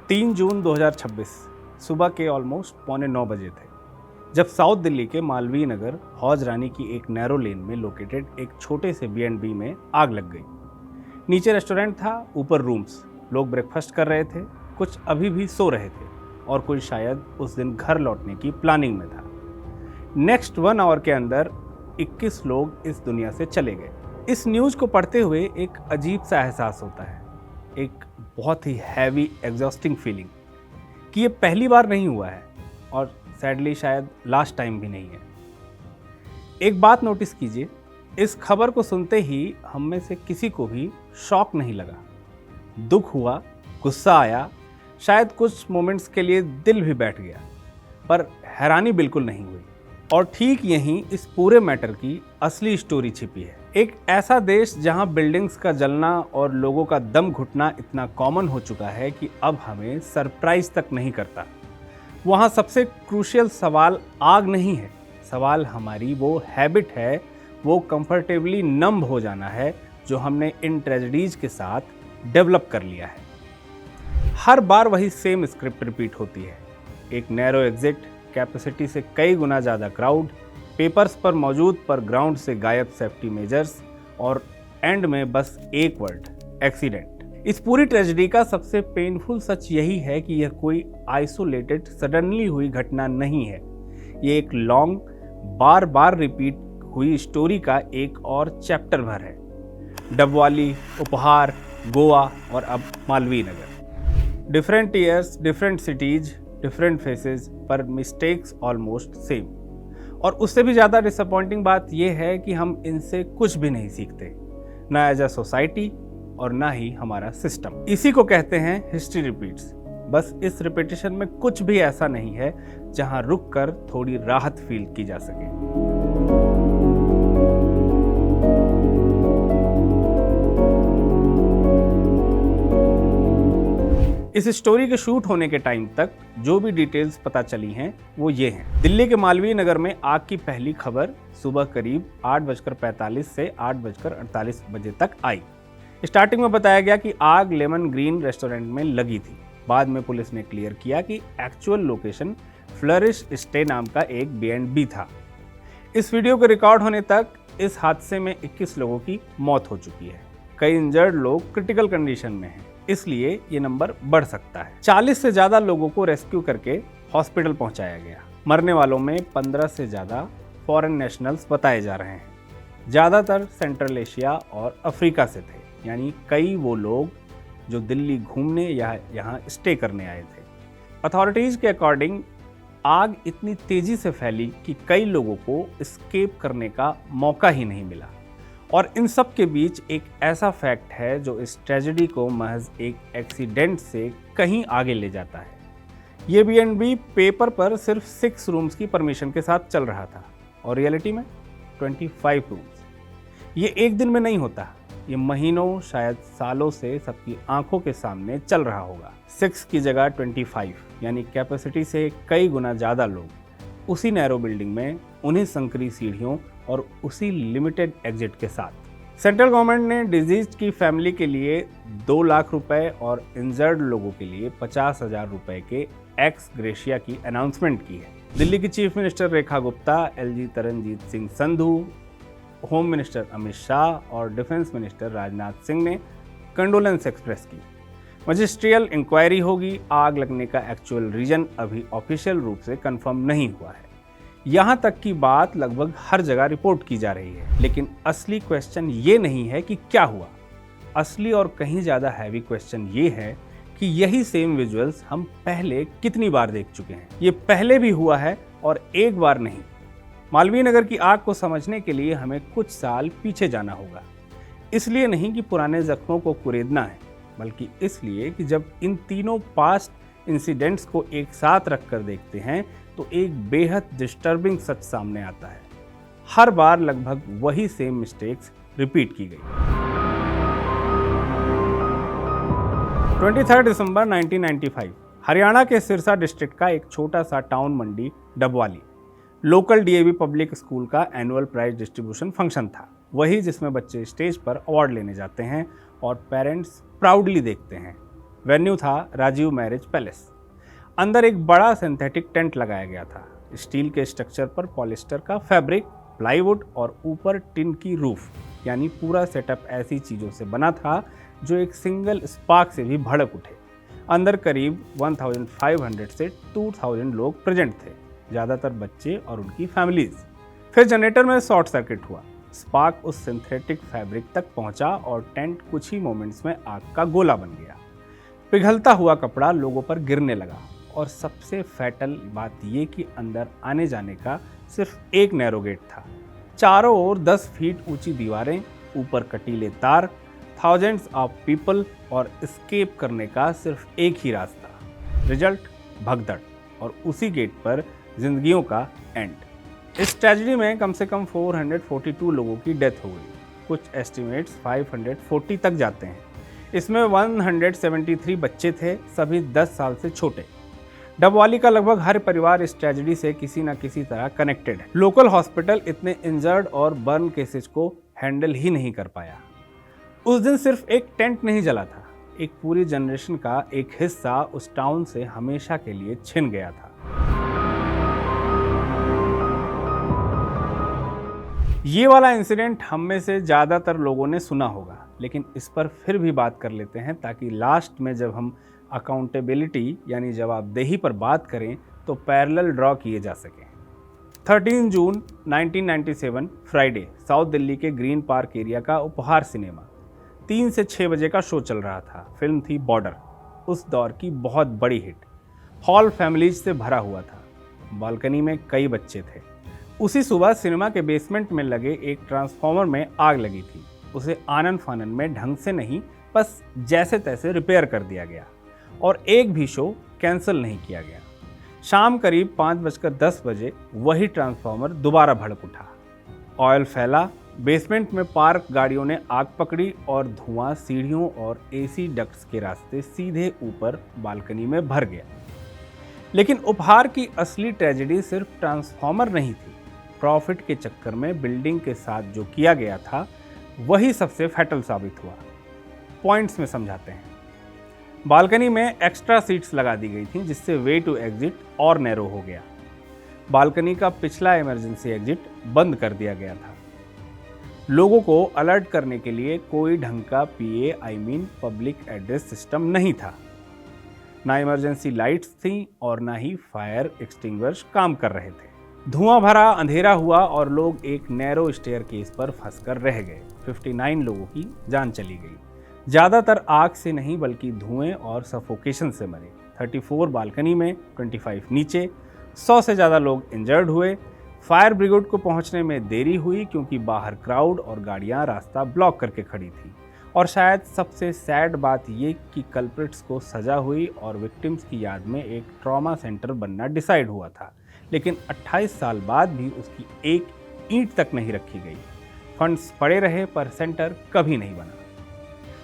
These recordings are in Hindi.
3 जून 2026 सुबह के ऑलमोस्ट 8:45 बजे थे जब साउथ दिल्ली के मालवीय नगर हौज रानी की एक नैरो लेन में लोकेटेड एक छोटे से B&B में आग लग गई। नीचे रेस्टोरेंट था, ऊपर रूम्स। लोग ब्रेकफास्ट कर रहे थे, कुछ अभी भी सो रहे थे और कोई शायद उस दिन घर लौटने की प्लानिंग में था। नेक्स्ट 1 आवर के अंदर 21 लोग इस दुनिया से चले गए। इस न्यूज़ को पढ़ते हुए एक अजीब सा एहसास होता है, एक बहुत ही हैवी एग्जॉस्टिंग फीलिंग कि ये पहली बार नहीं हुआ है और सैडली शायद लास्ट टाइम भी नहीं है। एक बात नोटिस कीजिए, इस खबर को सुनते ही हम में से किसी को भी शॉक नहीं लगा। दुख हुआ, गुस्सा आया, शायद कुछ मोमेंट्स के लिए दिल भी बैठ गया, पर हैरानी बिल्कुल नहीं हुई। और ठीक यहीं इस पूरे मैटर की असली स्टोरी छिपी है। एक ऐसा देश जहां बिल्डिंग्स का जलना और लोगों का दम घुटना इतना कॉमन हो चुका है कि अब हमें सरप्राइज तक नहीं करता। वहां सबसे क्रूशियल सवाल आग नहीं है, सवाल हमारी वो हैबिट है, वो कंफर्टेबली नंब हो जाना है जो हमने इन ट्रेजेडीज के साथ डेवलप कर लिया है। हर बार वही सेम स्क्रिप्ट रिपीट होती है। एक नैरो एग्जिट, कैपेसिटी से कई गुना ज़्यादा क्राउड, पेपर्स पर मौजूद पर ग्राउंड से गायब सेफ्टी मेजर्स और एंड में बस एक वर्ड, एक्सीडेंट। इस पूरी ट्रेजेडी का सबसे पेनफुल सच यही है कि यह कोई आइसोलेटेड सडनली हुई घटना नहीं है। ये एक लॉन्ग, बार बार रिपीट हुई स्टोरी का एक और चैप्टर भर है। डबवाली, उपहार, गोवा और अब Malviya Nagar. Different years, different cities, different faces, पर मिस्टेक्स ऑलमोस्ट सेम। और उससे भी ज़्यादा डिसअपॉइंटिंग बात यह है कि हम इनसे कुछ भी नहीं सीखते, ना एज अ सोसाइटी और ना ही हमारा सिस्टम। इसी को कहते हैं हिस्ट्री रिपीट्स। बस इस रिपीटिशन में कुछ भी ऐसा नहीं है जहां रुक कर थोड़ी राहत फील की जा सके। इस स्टोरी के शूट होने के टाइम तक जो भी डिटेल्स पता चली हैं वो ये हैं। दिल्ली के मालवीय नगर में आग की पहली खबर सुबह करीब 8:45 से 8:48 बजे तक आई। स्टार्टिंग में बताया गया कि आग लेमन ग्रीन रेस्टोरेंट में लगी थी। बाद में पुलिस ने क्लियर किया कि एक्चुअल लोकेशन फ्लरिश स्टे नाम का एक B&B था। इस वीडियो के रिकॉर्ड होने तक इस हादसे में 21 लोगों की मौत हो चुकी है। कई इंजर्ड लोग क्रिटिकल कंडीशन में हैं, इसलिए ये नंबर बढ़ सकता है। 40 से ज़्यादा लोगों को रेस्क्यू करके हॉस्पिटल पहुंचाया गया। मरने वालों में 15 से ज़्यादा फॉरेन नेशनल्स बताए जा रहे हैं। ज़्यादातर सेंट्रल एशिया और अफ्रीका से थे, यानी कई वो लोग जो दिल्ली घूमने या यहाँ स्टे करने आए थे। अथॉरिटीज़ के अकॉर्डिंग आग इतनी तेज़ी से फैली कि कई लोगों को एस्केप करने का मौका ही नहीं मिला। और इन सब के बीच एक ऐसा फैक्ट है जो इस ट्रेजेडी को महज एक एक्सीडेंट से कहीं आगे ले जाता है। ये B&B पेपर पर सिर्फ 6 रूम्स की परमिशन के साथ चल रहा था और रियलिटी में 25 रूम्स। ये एक दिन में नहीं होता, ये महीनों, शायद सालों से सबकी आंखों के सामने चल रहा होगा। 6 की जगह 25, यानी कैपेसिटी से कई गुना ज़्यादा लोग उसी नैरो बिल्डिंग में, उन्हीं संकरी सीढ़ियों और उसी लिमिटेड एग्जिट के साथ। सेंट्रल गवर्नमेंट ने डिजीज की फैमिली के लिए 2 लाख रुपए और इंजर्ड लोगों के लिए 50,000 रुपए के एक्स ग्रेशिया की अनाउंसमेंट की है। दिल्ली की chief minister Rekha Gupta, LG Taranjit Singh Sandhu, home minister Amit Shah और डिफेंस मिनिस्टर राजनाथ सिंह ने कंडोलेंस एक्सप्रेस की। मजिस्ट्रियल इंक्वायरी होगी। आग लगने का एक्चुअल रीजन अभी ऑफिशियल रूप से कंफर्म नहीं हुआ है। यहाँ तक की बात लगभग हर जगह रिपोर्ट की जा रही है, लेकिन असली क्वेश्चन ये नहीं है कि क्या हुआ। असली और कहीं ज़्यादा हैवी क्वेश्चन ये है कि यही सेम विजुअल्स हम पहले कितनी बार देख चुके हैं। ये पहले भी हुआ है और एक बार नहीं। मालवीय नगर की आग को समझने के लिए हमें कुछ साल पीछे जाना होगा। इसलिए नहीं कि पुराने जख्मों को कुरेदना है, बल्कि इसलिए कि जब इन तीनों पास्ट इंसिडेंट्स को एक साथ रखकर देखते हैं तो एक बेहद डिस्टर्बिंग सच सामने आता है। हर बार लगभग वही सेम मिस्टेक्स रिपीट की गई। 23 दिसंबर 1995 हरियाणा के सिरसा डिस्ट्रिक्ट का एक छोटा सा town Mandi Dabwali local DAV public school का एनुअल प्राइज डिस्ट्रीब्यूशन फंक्शन था। वही जिसमें बच्चे स्टेज पर अवार्ड लेने जाते हैं और पेरेंट्स प्राउडली देखते हैं। वेन्यू था राजीव मैरिज पैलेस। अंदर एक बड़ा सिंथेटिक टेंट लगाया गया था। स्टील के स्ट्रक्चर पर पॉलिस्टर का फैब्रिक, प्लाईवुड और ऊपर टिन की रूफ, यानी पूरा सेटअप ऐसी चीज़ों से बना था जो एक सिंगल स्पार्क से भी भड़क उठे। अंदर करीब 1500 से 2000 लोग प्रेजेंट थे, ज़्यादातर बच्चे और उनकी फैमिलीज। फिर जनरेटर में शॉर्ट सर्किट हुआ, स्पार्क उस सिंथेटिक फैब्रिक तक पहुंचा और टेंट कुछ ही मोमेंट्स में आग का गोला बन गया। पिघलता हुआ कपड़ा लोगों पर गिरने लगा और सबसे फैटल बात यह कि अंदर आने जाने का सिर्फ एक नैरो गेट था। चारों ओर 10 फीट ऊंची दीवारें, ऊपर कटीले तार, थाउजेंड्स ऑफ पीपल और एस्केप करने का सिर्फ एक ही रास्ता। रिजल्ट भगदड़ और उसी गेट पर जिंदगियों का एंड। इस ट्रेजेडी में कम से कम 442 लोगों की डेथ हो गई। कुछ एस्टिमेट्स 540 तक जाते हैं। इसमें 173 बच्चे थे, सभी 10 साल से छोटे। डबवाली का लगभग हर परिवार इस ट्रेजेडी से किसी न किसी तरह कनेक्टेड है। लोकल हॉस्पिटल इतने इंजर्ड और बर्न केसेस को हैंडल ही नहीं कर पाया। उस दिन सिर्फ एक टेंट नहीं जला था, एक पूरी जनरेशन का एक हिस्सा उस टाउन से हमेशा के लिए छिन गया था। ये वाला इंसिडेंट हम में से ज़्यादातर लोगों ने सुना होगा, लेकिन इस पर फिर भी बात कर लेते हैं ताकि लास्ट में जब हम अकाउंटेबिलिटी यानी जवाबदेही पर बात करें तो पैरेलल ड्रॉ किए जा सकें। 13 जून 1997 फ्राइडे, साउथ दिल्ली के ग्रीन पार्क एरिया का उपहार सिनेमा। 3 से 6 बजे का शो चल रहा था। फिल्म थी बॉर्डर, उस दौर की बहुत बड़ी हिट। हॉल फैमिलीज से भरा हुआ था। बालकनी में कई बच्चे थे। उसी सुबह सिनेमा के बेसमेंट में लगे एक ट्रांसफार्मर में आग लगी थी। उसे आनन फानन में ढंग से नहीं, बस जैसे तैसे रिपेयर कर दिया गया और एक भी शो कैंसिल नहीं किया गया। शाम करीब 5:10 बजे वही ट्रांसफार्मर दोबारा भड़क उठा। ऑयल फैला, बेसमेंट में पार्क गाड़ियों ने आग पकड़ी और धुआं सीढ़ियों और एसी डक्ट्स के रास्ते सीधे ऊपर बालकनी में भर गया। लेकिन उपहार की असली ट्रेजेडी सिर्फ ट्रांसफार्मर नहीं थी। प्रॉफिट के चक्कर में बिल्डिंग के साथ जो किया गया था वही सबसे फैटल साबित हुआ। पॉइंट्स में समझाते हैं। बालकनी में एक्स्ट्रा सीट्स लगा दी गई थी जिससे वे टू एग्जिट और नैरो हो गया। बालकनी का पिछला इमरजेंसी एग्जिट बंद कर दिया गया था। लोगों को अलर्ट करने के लिए कोई ढंग का पब्लिक एड्रेस सिस्टम नहीं था। ना इमरजेंसी लाइट्स थी और ना ही फायर एक्सटिंग्विशर काम कर रहे थे। धुआं भरा अंधेरा हुआ और लोग एक नैरो स्टेयरकेस पर फंसकर रह गए। 59 लोगों की जान चली गई। ज़्यादातर आग से नहीं बल्कि धुएं और सफोकेशन से मरे। 34 बालकनी में, 25 नीचे। 100 से ज़्यादा लोग इंजर्ड हुए। फायर ब्रिगेड को पहुंचने में देरी हुई क्योंकि बाहर क्राउड और गाड़ियां रास्ता ब्लॉक करके खड़ी थी। और शायद सबसे सैड बात ये कि कल्प्रिट्स को सजा हुई और विक्टिम्स की याद में एक ट्रॉमा सेंटर बनना डिसाइड हुआ था, लेकिन 28 साल बाद भी उसकी एक ईंट तक नहीं रखी गई। फंड्स पड़े रहे पर सेंटर कभी नहीं बना।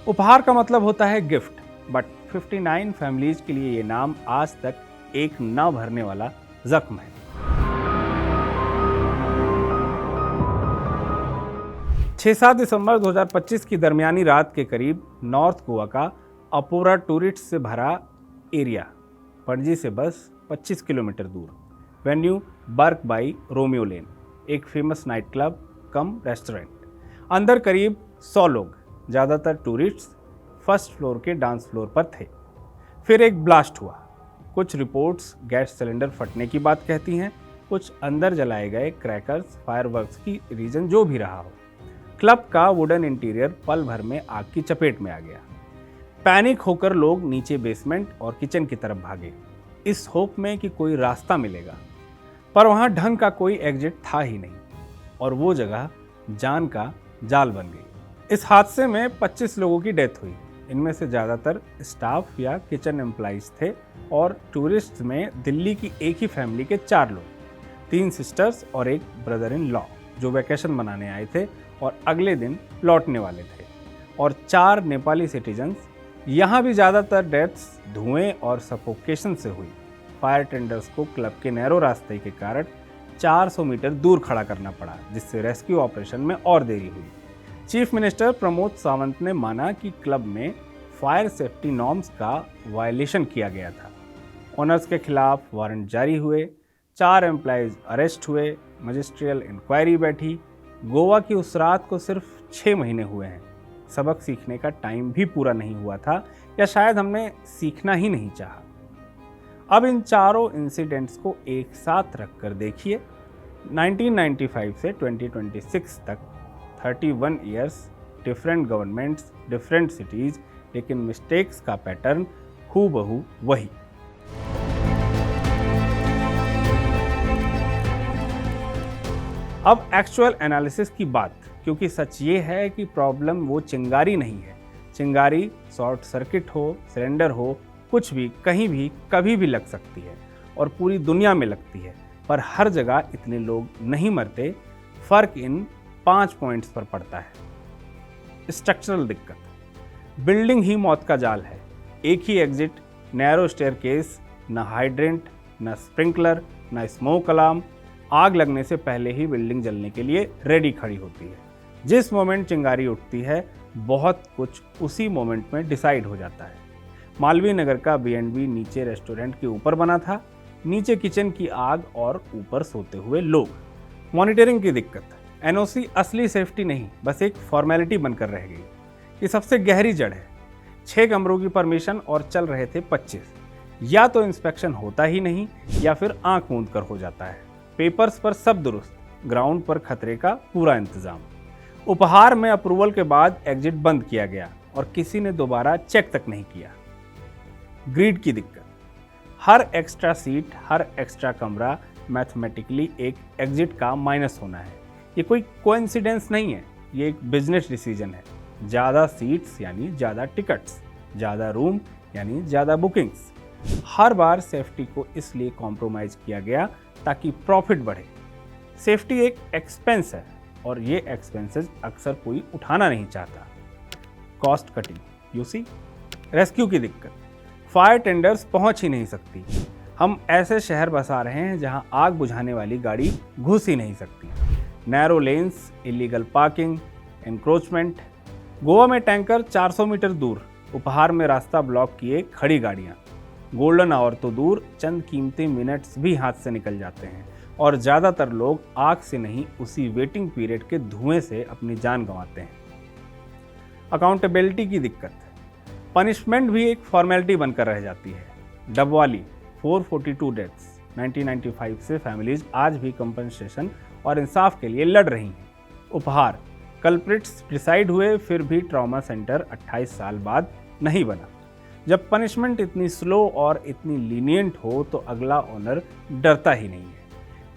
उपहार का मतलब होता है गिफ्ट, बट 59 फैमिलीज के लिए ये नाम आज तक एक न भरने वाला जख्म है। 6-7 दिसंबर 2025 की दरमियानी रात के करीब नॉर्थ गोवा का अपोरा टूरिस्ट से भरा एरिया, पणजी से बस 25 किलोमीटर दूर। Venue Barq by Romeo Lane, एक famous night club cum restaurant. अंदर करीब 100 लोग, ज़्यादातर टूरिस्ट्स, फर्स्ट फ्लोर के डांस फ्लोर पर थे। फिर एक ब्लास्ट हुआ। कुछ रिपोर्ट्स गैस सिलेंडर फटने की बात कहती हैं, कुछ अंदर जलाए गए क्रैकर्स, फायरवर्क्स की रीजन जो भी रहा हो। क्लब का वुडन इंटीरियर पल भर में आग की चपेट में आ गया। पैनिक होकर लोग नीचे बेसमेंट और किचन की तरफ भागे, इस होप में कि कोई रास्ता मिलेगा, पर वहाँ ढंग का कोई एग्जिट था ही नहीं और वो जगह जान का जाल बन गई। इस हादसे में 25 लोगों की डेथ हुई। इनमें से ज़्यादातर स्टाफ या किचन एम्प्लॉइज थे और टूरिस्ट में दिल्ली की एक ही फैमिली के 4 लोग, 3 सिस्टर्स और एक ब्रदर इन लॉ जो वैकेशन मनाने आए थे और अगले दिन लौटने वाले थे, और 4 नेपाली सिटीजन्स। यहाँ भी ज़्यादातर डेथ्स धुएं और सफोकेशन से हुई। फायर टेंडर्स को क्लब के नैरो रास्ते के कारण 400 मीटर दूर खड़ा करना पड़ा, जिससे रेस्क्यू ऑपरेशन में और देरी हुई। चीफ मिनिस्टर प्रमोद सावंत ने माना कि क्लब में फायर सेफ्टी नॉर्म्स का वायलेशन किया गया था। ओनर्स के खिलाफ वारंट जारी हुए, 4 एम्प्लॉइज अरेस्ट हुए, मजिस्ट्रियल इंक्वायरी बैठी। गोवा की उस रात को सिर्फ 6 महीने हुए हैं। सबक सीखने का टाइम भी पूरा नहीं हुआ था, या शायद हमने सीखना ही नहीं चाहा। अब इन चारों इंसिडेंट्स को एक साथ रखकर देखिए। 1995 से 2026 तक 31 years, different governments, different cities, लेकिन मिस्टेक्स का पैटर्न हूबहू वही। अब एक्चुअल एनालिसिस की बात, क्योंकि सच ये है कि प्रॉब्लम वो चिंगारी नहीं है। चिंगारी शॉर्ट सर्किट हो, सिलेंडर हो, कुछ भी, कहीं भी, कभी भी लग सकती है और पूरी दुनिया में लगती है, पर हर जगह इतने लोग नहीं मरते। फर्क इन 5 पॉइंट्स पर पड़ता है। स्ट्रक्चरल दिक्कत, बिल्डिंग ही मौत का जाल है। एक ही एग्जिट, नैरो स्टेयरकेस, न हाइड्रेंट, न स्प्रिंकलर, न स्मोक अलार्म। आग लगने से पहले ही बिल्डिंग जलने के लिए रेडी खड़ी होती है। जिस मोमेंट चिंगारी उठती है, बहुत कुछ उसी मोमेंट में डिसाइड हो जाता है। मालवीय नगर का B&B नीचे रेस्टोरेंट के ऊपर बना था, नीचे किचन की आग और ऊपर सोते हुए लोग। मॉनिटरिंग की दिक्कत, NOC असली सेफ्टी नहीं, बस एक फॉर्मेलिटी बनकर रह गई। ये सबसे गहरी जड़ है। 6 कमरों की परमिशन और चल रहे थे 25। या तो इंस्पेक्शन होता ही नहीं, या फिर आंख मूंद कर हो जाता है। पेपर्स पर सब दुरुस्त, ग्राउंड पर खतरे का पूरा इंतजाम। उपहार में अप्रूवल के बाद एग्जिट बंद किया गया और किसी ने दोबारा चेक तक नहीं किया। ग्रीड की दिक्कत, हर एक्स्ट्रा सीट, हर एक्स्ट्रा कमरा मैथमेटिकली एक एग्जिट का माइनस होना है। ये कोई कोइंसिडेंस नहीं है, ये एक बिजनेस डिसीजन है। ज़्यादा सीट्स यानी ज़्यादा टिकट्स, ज़्यादा रूम यानी ज़्यादा बुकिंग्स। हर बार सेफ्टी को इसलिए कॉम्प्रोमाइज़ किया गया ताकि प्रॉफिट बढ़े। सेफ्टी एक एक्सपेंस है और ये एक्सपेंसेस अक्सर कोई उठाना नहीं चाहता। Cost cutting, UC. रेस्क्यू की दिक्कत, फायर टेंडर्स पहुंच ही नहीं सकती। हम ऐसे शहर बसा रहे हैं जहां आग बुझाने वाली गाड़ी घुस ही नहीं सकती। Narrow lens, illegal parking, encroachment. Goa में टैंकर 400 मीटर दूर, उपहार में रास्ता ब्लॉक किए खड़ी गाड़ियां। गोल्डन आवर तो दूर, चंद कीमती मिनट्स भी हाथ से निकल जाते हैं और ज़्यादातर लोग आग से नहीं, उसी वेटिंग पीरियड के धुएं से अपनी जान गंवाते हैं। अकाउंटेबिलिटी की दिक्कत, पनिशमेंट भी एक फॉर्मेलिटी बनकर रह जाती है। डबवाली 442 डेथ्स 1995 से फैमिलीज आज भी कंपनसेशन और इंसाफ के लिए लड़ रही हैं। उपहार, कल्प्रिट्स डिसाइड हुए फिर भी ट्रॉमा सेंटर 28 साल बाद नहीं बना। जब पनिशमेंट इतनी स्लो और इतनी लीनियंट हो तो अगला ओनर डरता ही नहीं है।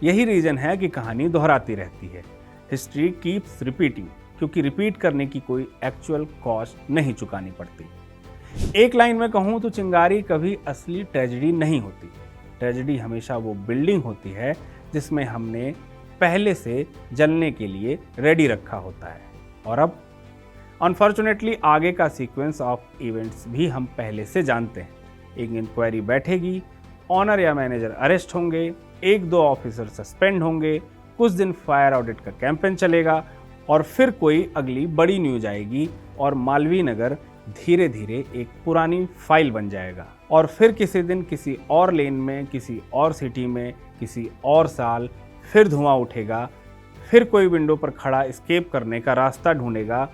यही रीजन है कि कहानी दोहराती रहती है। हिस्ट्री कीप्स रिपीटिंग, क्योंकि रिपीट करने की कोई एक्चुअल कॉस्ट नहीं चुकानी पड़ती। एक लाइन में कहूँ तो चिंगारी कभी असली ट्रेजेडी नहीं होती। ट्रेजेडी हमेशा वो बिल्डिंग होती है जिसमें हमने पहले से जलने के लिए रेडी रखा होता है। और अब अनफॉर्चुनेटली आगे का सीक्वेंस ऑफ इवेंट्स भी हम पहले से जानते हैं। एक इंक्वायरी बैठेगी, ऑनर या मैनेजर अरेस्ट होंगे, 1-2 ऑफिसर सस्पेंड होंगे, कुछ दिन फायर ऑडिट का कैंपेन चलेगा और फिर कोई अगली बड़ी न्यूज आएगी और मालवीय नगर धीरे धीरे एक पुरानी फाइल बन जाएगा। और फिर किसी दिन किसी और लेन में, किसी और सिटी में, किसी और साल फिर धुआं उठेगा। फिर कोई विंडो पर खड़ा एस्केप करने का रास्ता ढूंढेगा।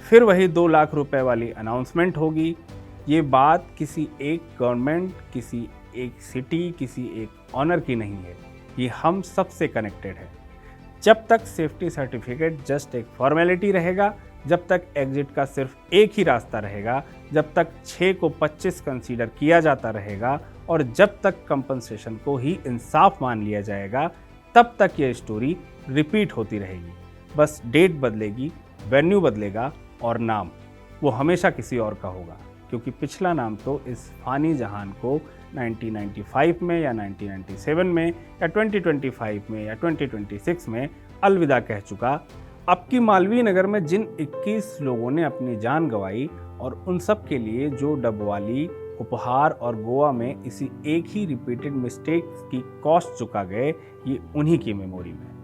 फिर वही 2 लाख रुपए वाली अनाउंसमेंट होगी। ये बात किसी एक गवर्नमेंट, किसी एक सिटी, किसी एक ऑनर की नहीं है, ये हम सबसे कनेक्टेड है। जब तक सेफ्टी सर्टिफिकेट जस्ट एक फॉर्मेलिटी रहेगा, जब तक एग्जिट का सिर्फ एक ही रास्ता रहेगा, जब तक 6 को 25 कंसीडर किया जाता रहेगा और जब तक कंपनसेशन को ही इंसाफ मान लिया जाएगा, तब तक ये स्टोरी रिपीट होती रहेगी। बस डेट बदलेगी, वेन्यू बदलेगा और नाम वो हमेशा किसी और का होगा, क्योंकि पिछला नाम तो इस फानी जहान को 1995 में या 1997 में या 2025 में या 2026 में अलविदा कह चुका। अब की मालवीय नगर में जिन 21 लोगों ने अपनी जान गंवाई और उन सब के लिए जो डबवाली, उपहार और गोवा में इसी एक ही रिपीटेड मिस्टेक की कॉस्ट चुका गए, ये उन्हीं की मेमोरी में।